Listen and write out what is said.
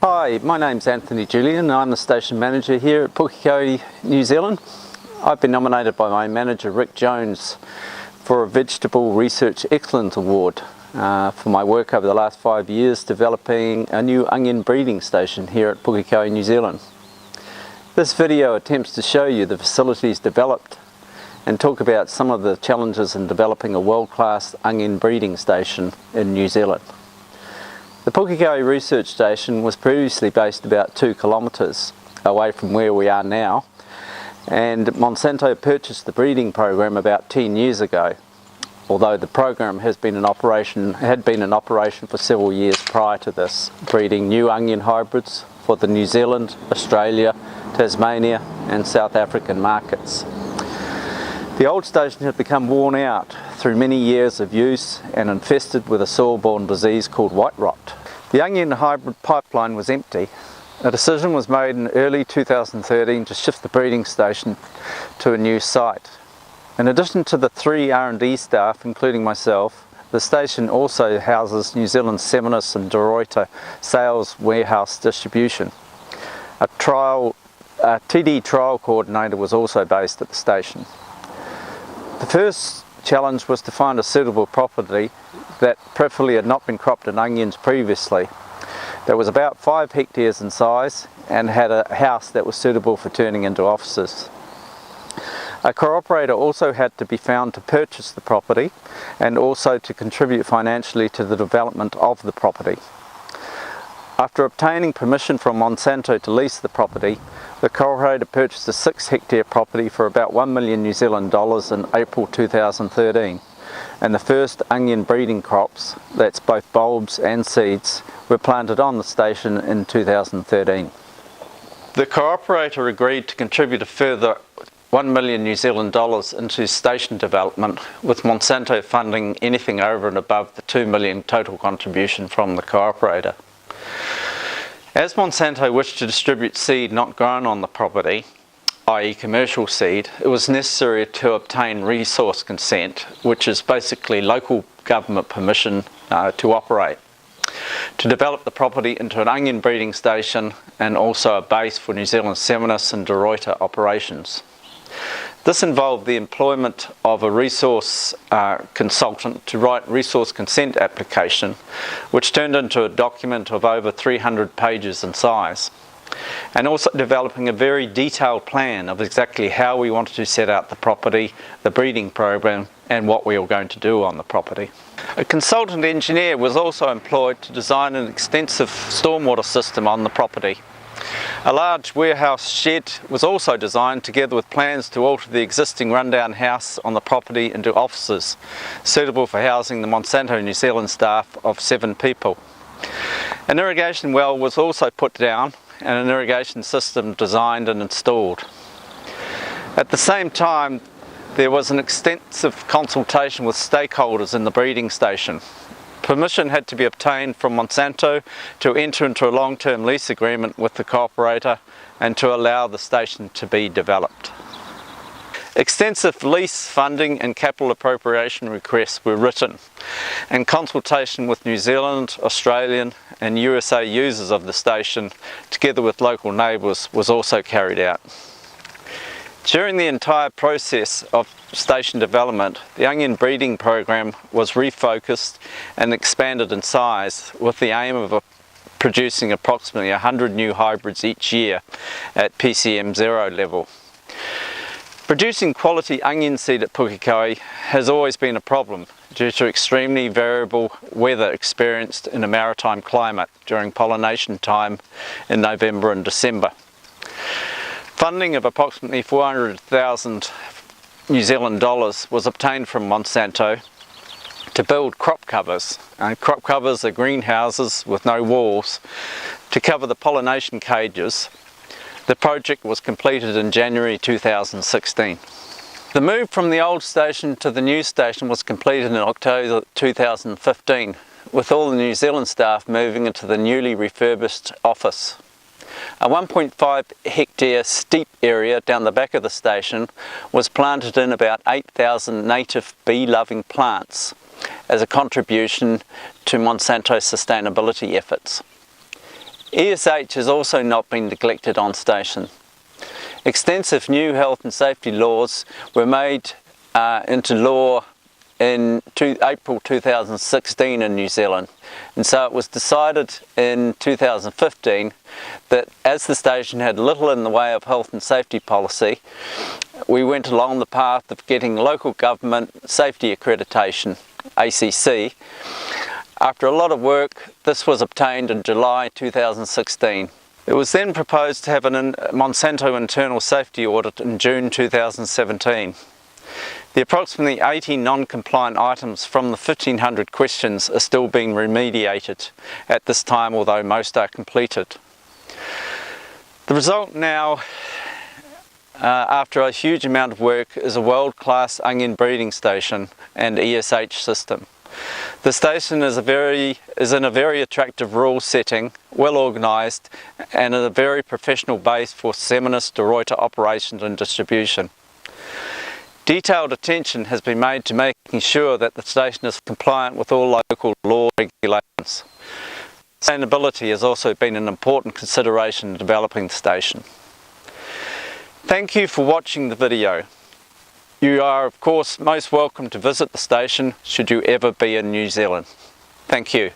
Hi, my name's Anthony Julian. I'm the station manager here at Pukekohe, New Zealand. I've been nominated by my manager Rick Jones for a Vegetable Research Excellence Award for my work over the last 5 years developing a new onion breeding station here at Pukekohe, New Zealand. This video attempts to show you the facilities developed and talk about some of the challenges in developing a world-class onion breeding station in New Zealand. The Pukekohe Research Station was previously based about 2 kilometres away from where we are now, and Monsanto purchased the breeding program about 10 years ago, although the program had been in operation for several years prior to this, breeding new onion hybrids for the New Zealand, Australia, Tasmania and South African markets. The old station had become worn out through many years of use and infested with a soil-borne disease called white rot. The onion hybrid pipeline was empty. A decision was made in early 2013 to shift the breeding station to a new site. In addition to the 3 R&D staff, including myself, the station also houses New Zealand's Seminis and De Ruyter sales warehouse distribution. A TD trial coordinator was also based at the station. The first challenge was to find a suitable property that preferably had not been cropped in onions previously. That was about 5 hectares in size and had a house that was suitable for turning into offices. A cooperator also had to be found to purchase the property and also to contribute financially to the development of the property. After obtaining permission from Monsanto to lease the property, the cooperator purchased a 6-hectare property for about 1 million New Zealand dollars in April 2013, and the first onion breeding crops, that's both bulbs and seeds, were planted on the station in 2013. The cooperator agreed to contribute a further 1 million New Zealand dollars into station development, with Monsanto funding anything over and above the 2 million total contribution from the cooperator. As Monsanto wished to distribute seed not grown on the property, i.e. commercial seed, it was necessary to obtain resource consent, which is basically local government permission to operate, to develop the property into an onion breeding station and also a base for New Zealand's Seminis and De Ruyter operations. This involved the employment of a resource consultant to write resource consent application, which turned into a document of over 300 pages in size, and also developing a very detailed plan of exactly how we wanted to set out the property, the breeding program, and what we were going to do on the property. A consultant engineer was also employed to design an extensive stormwater system on the property. A large warehouse shed was also designed, together with plans to alter the existing rundown house on the property into offices, suitable for housing the Monsanto New Zealand staff of 7 people. An irrigation well was also put down and an irrigation system designed and installed. At the same time, there was an extensive consultation with stakeholders in the breeding station. Permission had to be obtained from Monsanto to enter into a long-term lease agreement with the cooperator and to allow the station to be developed. Extensive lease funding and capital appropriation requests were written, and consultation with New Zealand, Australian and USA users of the station, together with local neighbours, was also carried out. During the entire process of station development, the onion breeding program was refocused and expanded in size, with the aim of producing approximately 100 new hybrids each year at PCM 0 level. Producing quality onion seed at Pukekohe has always been a problem due to extremely variable weather experienced in a maritime climate during pollination time in November and December. Funding of approximately 400,000 New Zealand dollars was obtained from Monsanto to build crop covers. And crop covers are greenhouses with no walls to cover the pollination cages. The project was completed in January 2016. The move from the old station to the new station was completed in October 2015, with all the New Zealand staff moving into the newly refurbished office. A 1.5 hectare steep area down the back of the station was planted in about 8,000 native bee-loving plants as a contribution to Monsanto's sustainability efforts. ESH has also not been neglected on station. Extensive new health and safety laws were made into law in April 2016 in New Zealand, and so it was decided in 2015 that as the station had little in the way of health and safety policy, we went along the path of getting local government safety accreditation, ACC. After a lot of work, this was obtained in July 2016. It was then proposed to have a Monsanto internal safety audit in June 2017. The approximately 80 non-compliant items from the 1,500 questions are still being remediated at this time, although most are completed. The result now, after a huge amount of work, is a world-class onion breeding station and ESH system. The station is in a very attractive rural setting, well organised, and at a very professional base for seminous de Ruyter operations and distribution. Detailed attention has been made to making sure that the station is compliant with all local law regulations. Sustainability has also been an important consideration in developing the station. Thank you for watching the video. You are of course most welcome to visit the station should you ever be in New Zealand. Thank you.